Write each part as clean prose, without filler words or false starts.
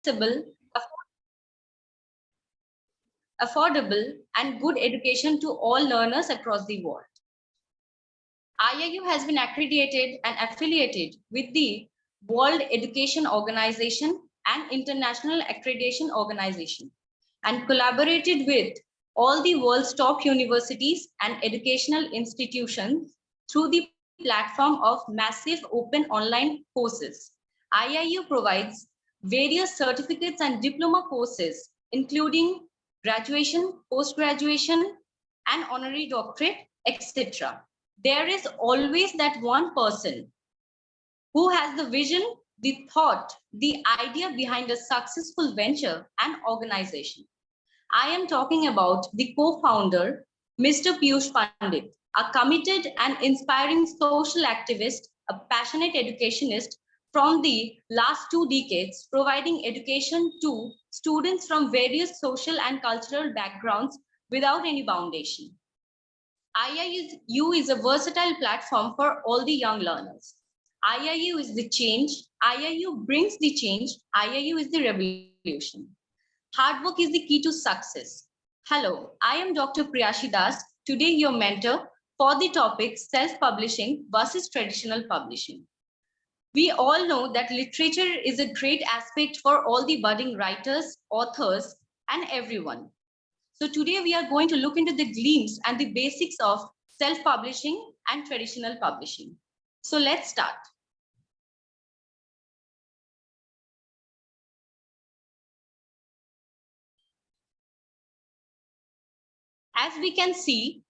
accessible, affordable, and good education to all learners across the world. IIU has been accredited and affiliated with the World Education Organization and International Accreditation Organization, and collaborated with all the world's top universities and educational institutions through the platform of massive open online courses. IIU provides various certificates and diploma courses, including graduation, post-graduation, and honorary doctorate, etc. There is always that one person who has the vision, the thought, the idea behind a successful venture and organization. I am talking about the co-founder, Mr. Piyush Pandit, a committed and inspiring social activist, a passionate educationist from the last 2 decades, providing education to students from various social and cultural backgrounds without any foundation. IIU is a versatile platform for all the young learners. IIU is the change. IIU brings the change. IIU is the revolution. Hard work is the key to success. Hello, I am Dr. Priyasi, today your mentor for the topic self-publishing versus traditional publishing. We all know that literature is a great aspect for all the budding writers, authors, and everyone. So today we are going to look into the gleams and the basics of self-publishing and traditional publishing. So let's start. As we can see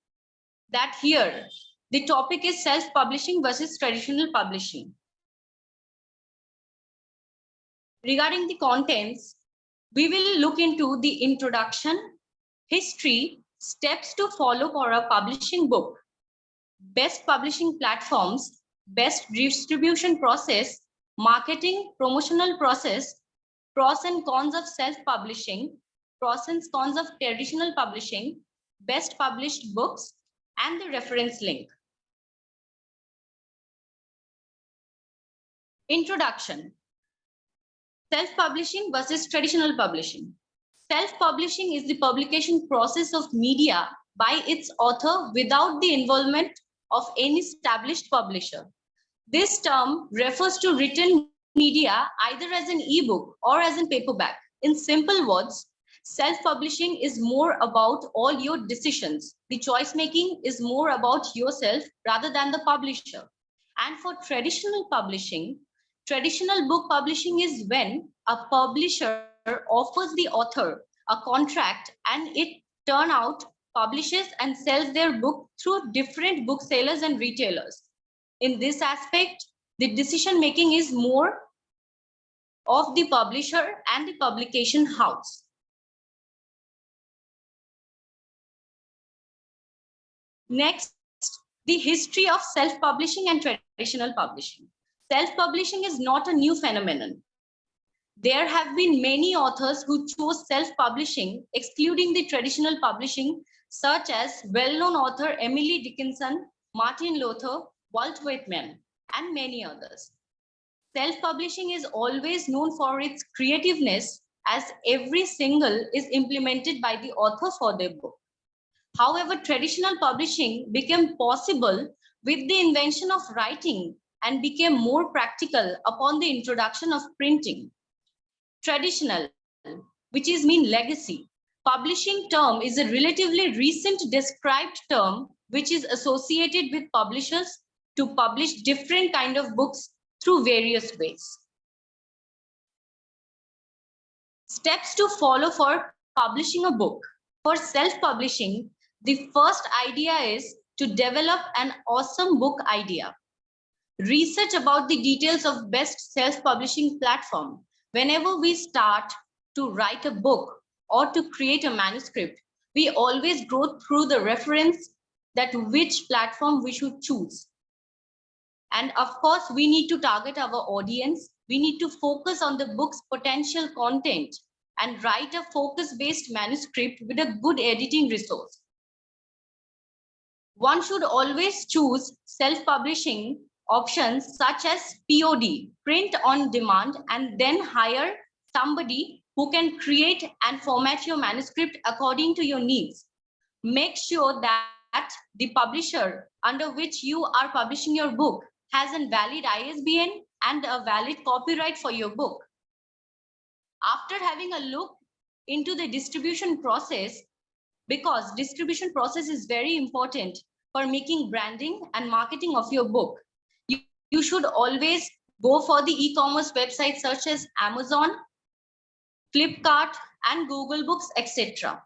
that here, the topic is self-publishing versus traditional publishing. Regarding the contents, we will look into the introduction, history, steps to follow for a publishing book, best publishing platforms, best distribution process, marketing, promotional process, pros and cons of self-publishing, pros and cons of traditional publishing, best published books, and the reference link. Introduction. Self-publishing versus traditional publishing. Self-publishing is the publication process of media by its author without the involvement of any established publisher. This term refers to written media either as an ebook or as a paperback. In simple words, self-publishing is more about all your decisions. The choice making is more about yourself rather than the publisher. And for traditional publishing, traditional book publishing is when a publisher offers the author a contract and it turn out publishes and sells their book through different booksellers and retailers. In this aspect, the decision making is more of the publisher and the publication house. Next, the history of self-publishing and traditional publishing. Self-publishing is not a new phenomenon. There have been many authors who chose self-publishing, excluding the traditional publishing, such as well-known author Emily Dickinson, Martin Luther, Walt Whitman, and many others. Self-publishing is always known for its creativeness, as every single is implemented by the author for their book. However, traditional publishing became possible with the invention of writing and became more practical upon the introduction of printing. Traditional, which is mean legacy. Publishing term is a relatively recent described term which is associated with publishers to publish different kind of books through various ways. Steps to follow for publishing a book. For self-publishing, the first idea is to develop an awesome book idea. Research about the details of best self-publishing platform. Whenever we start to write a book or to create a manuscript, we always go through the reference that which platform we should choose. And of course, we need to target our audience. We need to focus on the book's potential content and write a focus-based manuscript with a good editing resource. One should always choose self-publishing options such as POD, print on demand, and then hire somebody who can create and format your manuscript according to your needs. Make sure that the publisher under which you are publishing your book has a valid ISBN and a valid copyright for your book. After having a look into the distribution process, because distribution process is very important for making branding and marketing of your book, you should always go for the e-commerce websites such as Amazon, Flipkart, and Google Books, etc.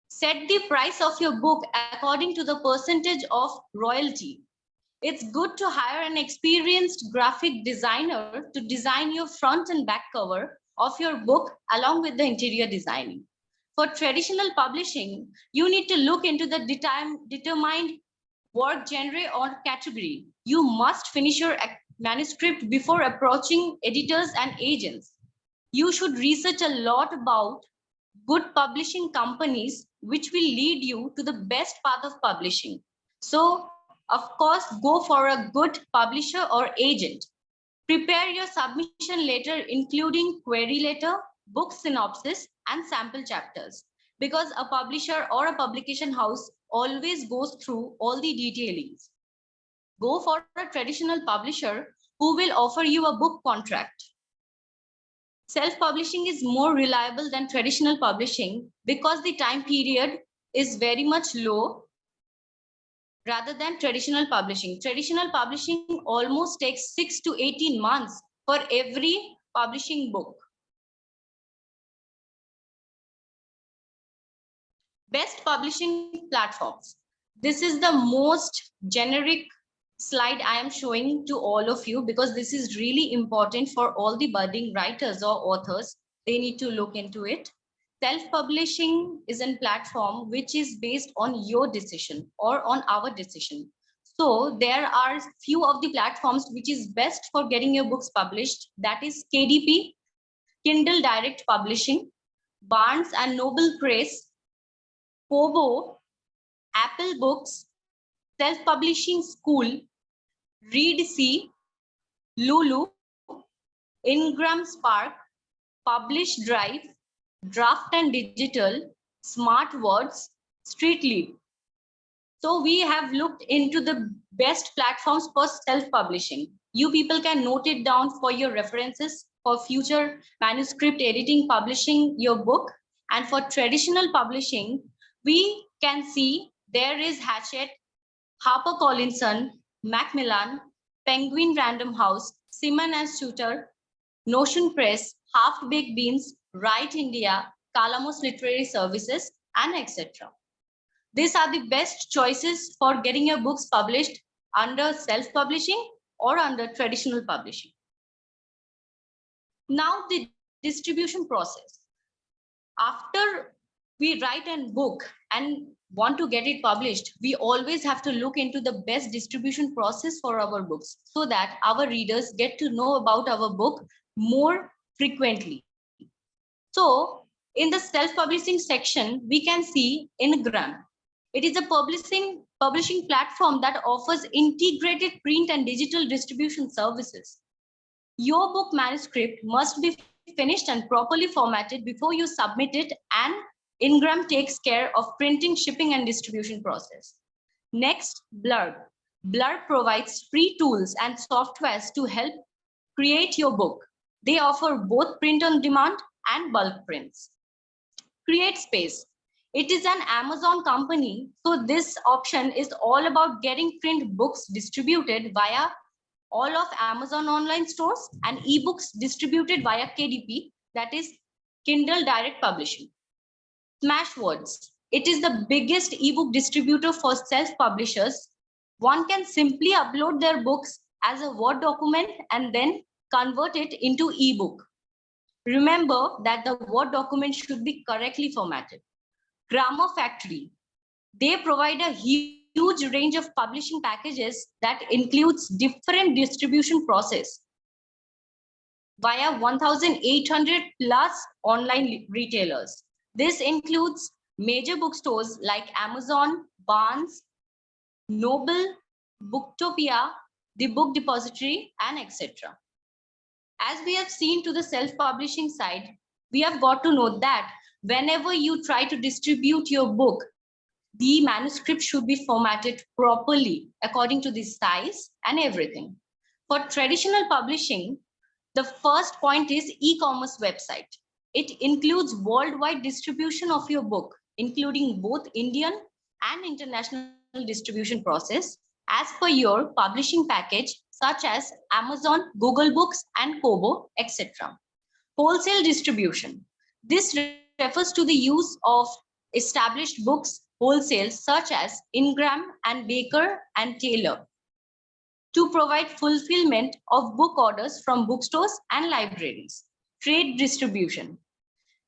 Set the price of your book according to the percentage of royalty. It's good to hire an experienced graphic designer to design your front and back cover of your book along with the interior designing. For traditional publishing, you need to look into the determined work genre or category. You must finish your manuscript before approaching editors and agents. You should research a lot about good publishing companies, which will lead you to the best path of publishing. So, of course, go for a good publisher or agent. Prepare your submission letter, including query letter, book synopsis, and sample chapters, because a publisher or a publication house always goes through all the detailings. Go for a traditional publisher who will offer you a book contract. Self-publishing is more reliable than traditional publishing because the time period is very much low rather than traditional publishing. Traditional publishing almost takes 6 to 18 months for every publishing book. Best publishing platforms. This is the most generic slide I am showing to all of you because this is really important for all the budding writers or authors. They need to look into it. Self-publishing is a platform which is based on your decision or on our decision. So there are few of the platforms which is best for getting your books published. That is KDP, Kindle Direct Publishing, Barnes and Noble Press, Kobo, Apple Books, Self-Publishing School, Read Lulu, Ingram Spark, Publish Drive, Draft and Digital, Smart Words, Streetlead. So we have looked into the best platforms for self-publishing. You people can note it down for your references for future manuscript editing, publishing your book. And for traditional publishing, we can see there is Hachette, HarperCollins, Macmillan, Penguin Random House, Simon and Schuster, Notion Press, Half Baked Beans, Write India, Kalamos Literary Services, and etc. These are the best choices for getting your books published under self-publishing or under traditional publishing. Now the distribution process. After we write a book and want to get it published, we always have to look into the best distribution process for our books so that our readers get to know about our book more frequently. So in the self-publishing section, we can see Ingram. It is a publishing platform that offers integrated print and digital distribution services. Your book manuscript must be finished and properly formatted before you submit it, and Ingram takes care of printing, shipping, and distribution process. Next, Blurb. Blurb provides free tools and softwares to help create your book. They offer both print on demand and bulk prints. CreateSpace. It is an Amazon company, so this option is all about getting print books distributed via all of Amazon online stores and ebooks distributed via KDP, that is Kindle Direct Publishing. Smashwords. It is the biggest ebook distributor for self-publishers. One can simply upload their books as a Word document and then convert it into ebook. Remember that the Word document should be correctly formatted. Grammar Factory. They provide a huge range of publishing packages that includes different distribution process via 1,800 plus online retailers. This includes major bookstores like Amazon, Barnes, Noble, Booktopia, the Book Depository, and etc. As we have seen to the self-publishing side, we have got to know that whenever you try to distribute your book, the manuscript should be formatted properly according to the size and everything. For traditional publishing, the first point is e-commerce website. It includes worldwide distribution of your book, including both Indian and international distribution process as per your publishing package, such as Amazon, Google Books, and Kobo, etc. Wholesale distribution. This refers to the use of established books wholesale such as Ingram and Baker and Taylor to provide fulfillment of book orders from bookstores and libraries. Trade distribution.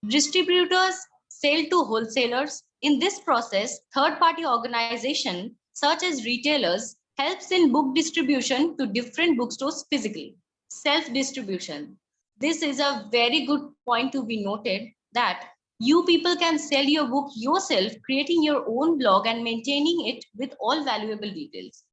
Distributors sell to wholesalers. In this process, third-party organization such as retailers helps in book distribution to different bookstores physically. Self-distribution. This is a very good point to be noted that you people can sell your book yourself, creating your own blog and maintaining it with all valuable details.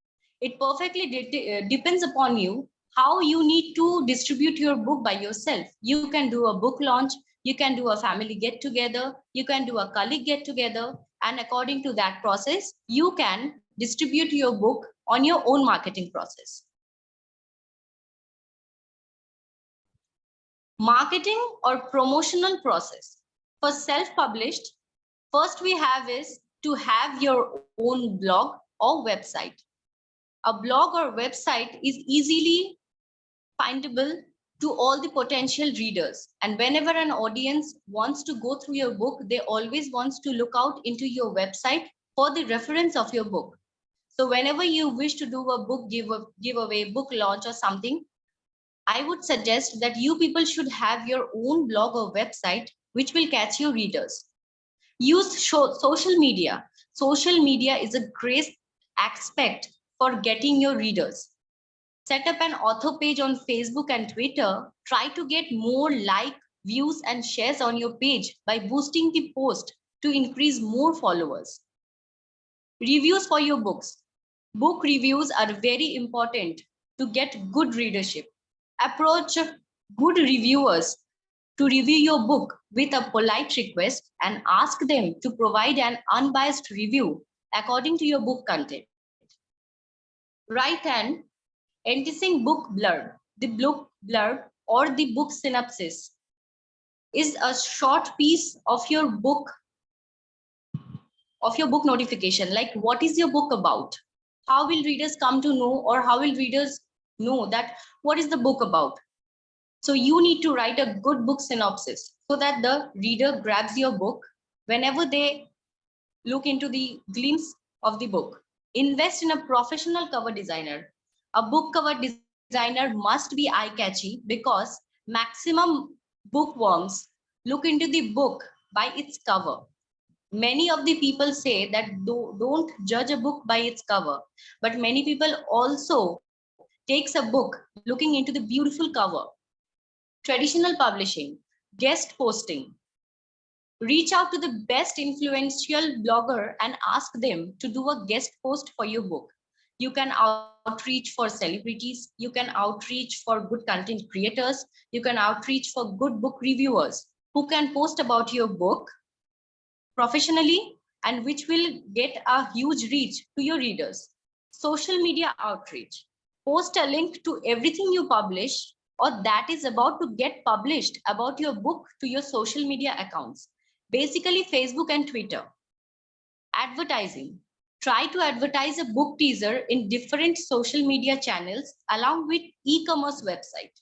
It perfectly depends upon you how you need to distribute your book by yourself. You can do a book launch, you can do a family get together, you can do a colleague get together, and according to that process, you can distribute your book on your own marketing process. Marketing or promotional process. For self-published, first we have is to have your own blog or website. A blog or website is easily findable to all the potential readers. And whenever an audience wants to go through your book, they always wants to look out into your website for the reference of your book. So whenever you wish to do a book giveaway, book launch or something, I would suggest that you people should have your own blog or website which will catch your readers. Use social media. Social media is a great aspect for getting your readers. Set up an author page on Facebook and Twitter. Try to get more like, views and shares on your page by boosting the post to increase more followers. Reviews for your books. Book reviews are very important to get good readership. Approach good reviewers to review your book with a polite request and ask them to provide an unbiased review according to your book content. Right hand, enticing book blurb. The book blurb or the book synopsis is a short piece of your book notification. Like, what is your book about? How will readers come to know, or how will readers know that what is the book about? So you need to write a good book synopsis so that the reader grabs your book whenever they look into the glimpse of the book. Invest in a professional cover designer. A book cover designer must be eye-catchy because maximum bookworms look into the book by its cover. Many of the people say that don't judge a book by its cover, but many people also takes a book looking into the beautiful cover. Traditional publishing, guest posting. Reach out to the best influential blogger and ask them to do a guest post for your book. You can outreach for celebrities, you can outreach for good content creators, you can outreach for good book reviewers who can post about your book professionally and which will get a huge reach to your readers. Social media outreach. Post a link to everything you publish or that is about to get published about your book to your social media accounts, basically Facebook and Twitter. Advertising. Try to advertise a book teaser in different social media channels along with e-commerce website.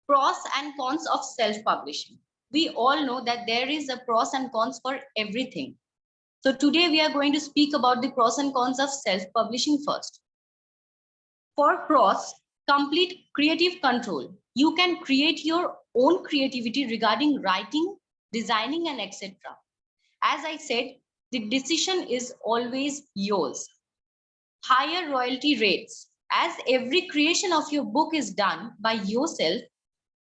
Pros and cons of self-publishing. We all know that there is a pros and cons for everything. So today we are going to speak about the pros and cons of self-publishing first. For pros, complete creative control. You can create your own creativity regarding writing, designing, and etc. As I said, the decision is always yours. Higher royalty rates. As every creation of your book is done by yourself,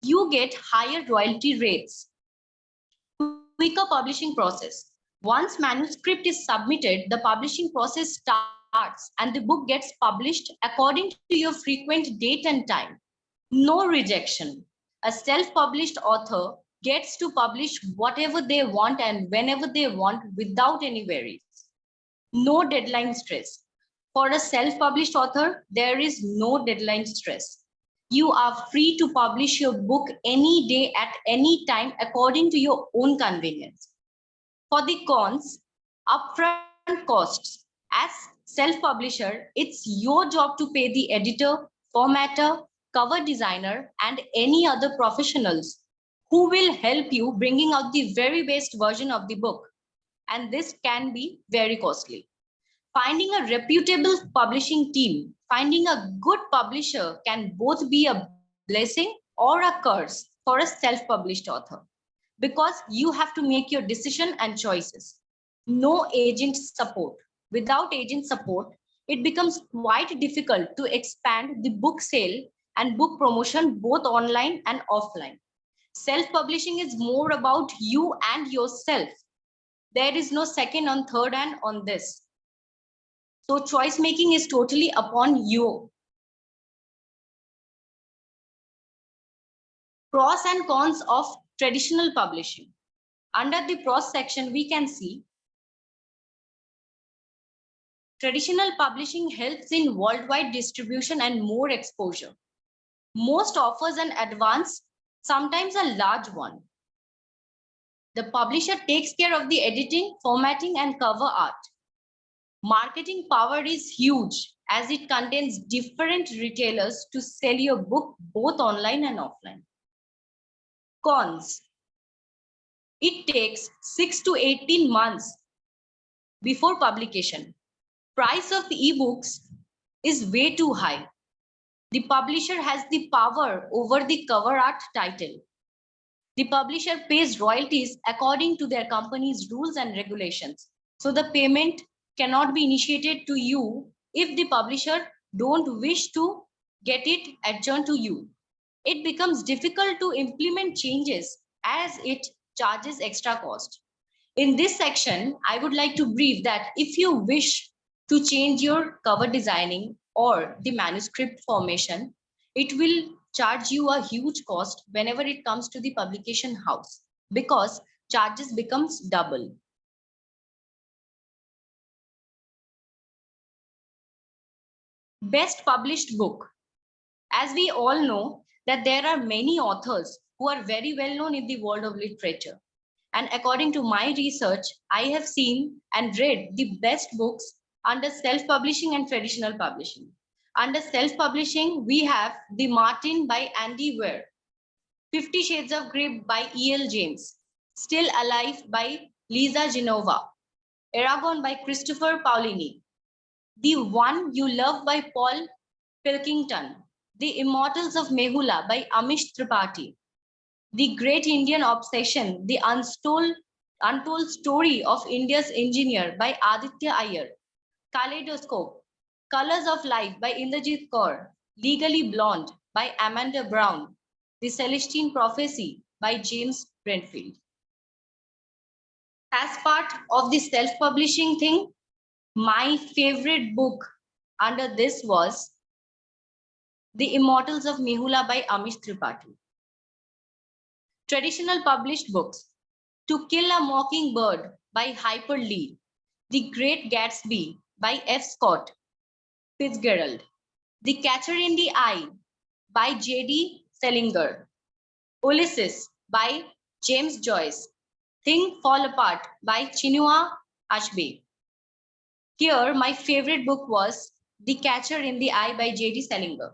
you get higher royalty rates. Quicker publishing process. Once manuscript is submitted, the publishing process starts starts and the book gets published according to your frequent date and time. No rejection. A self-published author gets to publish whatever they want and whenever they want without any worries. No deadline stress. For a self-published author, there is no deadline stress. You are free to publish your book any day at any time according to your own convenience. For the cons, upfront costs. As self-publisher, it's your job to pay the editor, formatter, cover designer, and any other professionals who will help you bringing out the very best version of the book. And this can be very costly. Finding a reputable publishing team, finding a good publisher can both be a blessing or a curse for a self-published author, because you have to make your decision and choices. No agent support. Without agent support, it becomes quite difficult to expand the book sale and book promotion both online and offline. Self-publishing is more about you and yourself. There is no second or third hand on this. So choice making is totally upon you. Pros and cons of traditional publishing. Under the pros section, we can see traditional publishing helps in worldwide distribution and more exposure. Most offers an advance, sometimes a large one. The publisher takes care of the editing, formatting, and cover art. Marketing power is huge as it contains different retailers to sell your book both online and offline. Cons. It takes 6 to 18 months before publication. Price of ebooks is way too high. The publisher has the power over the cover art title. The publisher pays royalties according to their company's rules and regulations. So the payment cannot be initiated to you if the publisher don't wish to get it adjourned to you. It becomes difficult to implement changes as it charges extra cost. In this section, I would like to brief that if you wish to change your cover designing or the manuscript formation, it will charge you a huge cost whenever it comes to the publication house because charges becomes double. Best published book. As we all know that there are many authors who are very well known in the world of literature. And according to my research, I have seen and read the best books under self-publishing and traditional publishing. Under self-publishing, we have The Martin by Andy Weir, 50 Shades of Grey by E.L. James, Still Alive by Lisa Genova, Aragon by Christopher Paolini, The One You Love by Paul Pilkington, The Immortals of Mehula by Amish Tripathi, The Great Indian Obsession, The Untold Story of India's Engineer by Aditya Iyer, Kaleidoscope, Colors of Life by Indrajit Kaur, Legally Blonde by Amanda Brown, The Celestine Prophecy by James Brentfield. As part of the self-publishing thing, my favorite book under this was The Immortals of Mehula by Amish Tripathi. Traditional published books: To Kill a Mockingbird by Harper Lee, The Great Gatsby by F. Scott Fitzgerald, The Catcher in the Eye by J.D. Salinger, Ulysses by James Joyce, Things Fall Apart by Chinua Achebe. Here, my favorite book was The Catcher in the Eye by J.D. Salinger.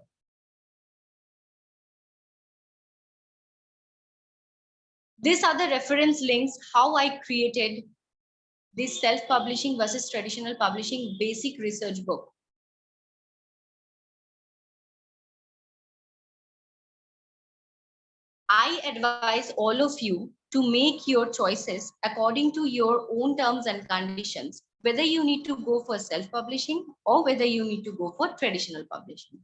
These are the reference links how I created this self-publishing versus traditional publishing basic research book. I advise all of you to make your choices according to your own terms and conditions, whether you need to go for self-publishing or whether you need to go for traditional publishing.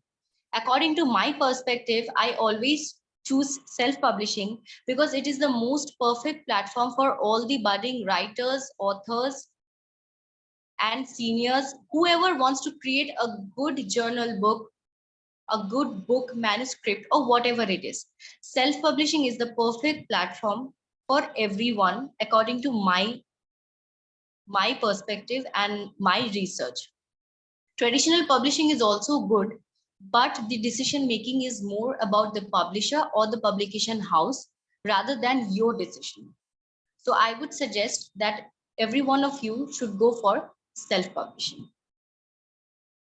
According to my perspective, I always choose self-publishing because it is the most perfect platform for all the budding writers, authors, and seniors, whoever wants to create a good journal book, a good book manuscript, or whatever it is. Self-publishing is the perfect platform for everyone, according to my perspective and my research. Traditional publishing is also good, but the decision making is more about the publisher or the publication house rather than your decision. So I would suggest that every one of you should go for self-publishing.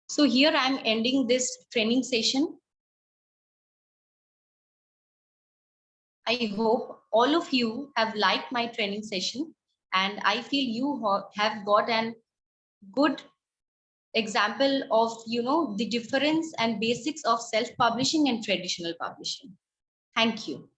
So here I'm ending this training session. I hope all of you have liked my training session, and I feel you have got an good example of the difference and basics of self-publishing and traditional publishing. Thank you.